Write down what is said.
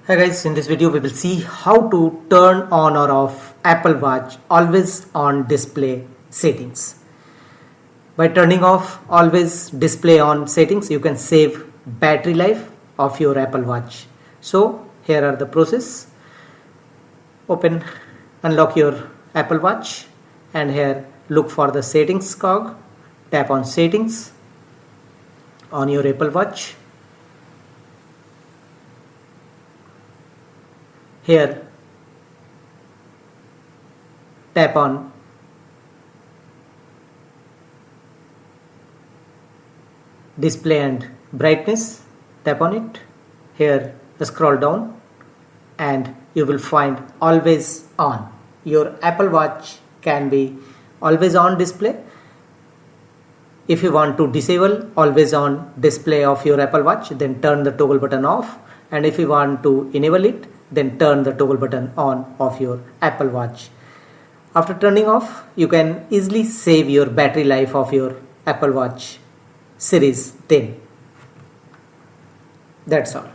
Hi guys, in this video we will see how to turn on or off Apple Watch always on display settings. By turning off always display on settings, you can save battery life of your Apple Watch. So here are the process. Unlock your Apple Watch and here look for the settings cog. Tap on settings on your Apple Watch. Here tap on display and brightness, tap on it. Here scroll down and you will find always on. Your Apple Watch can be always on display. If you want to disable always on display of your Apple Watch, then turn the toggle button off, and if you want to enable it, then turn the toggle button on of your Apple Watch. After turning off, you can easily save your battery life of your Apple Watch Series 10. That's all.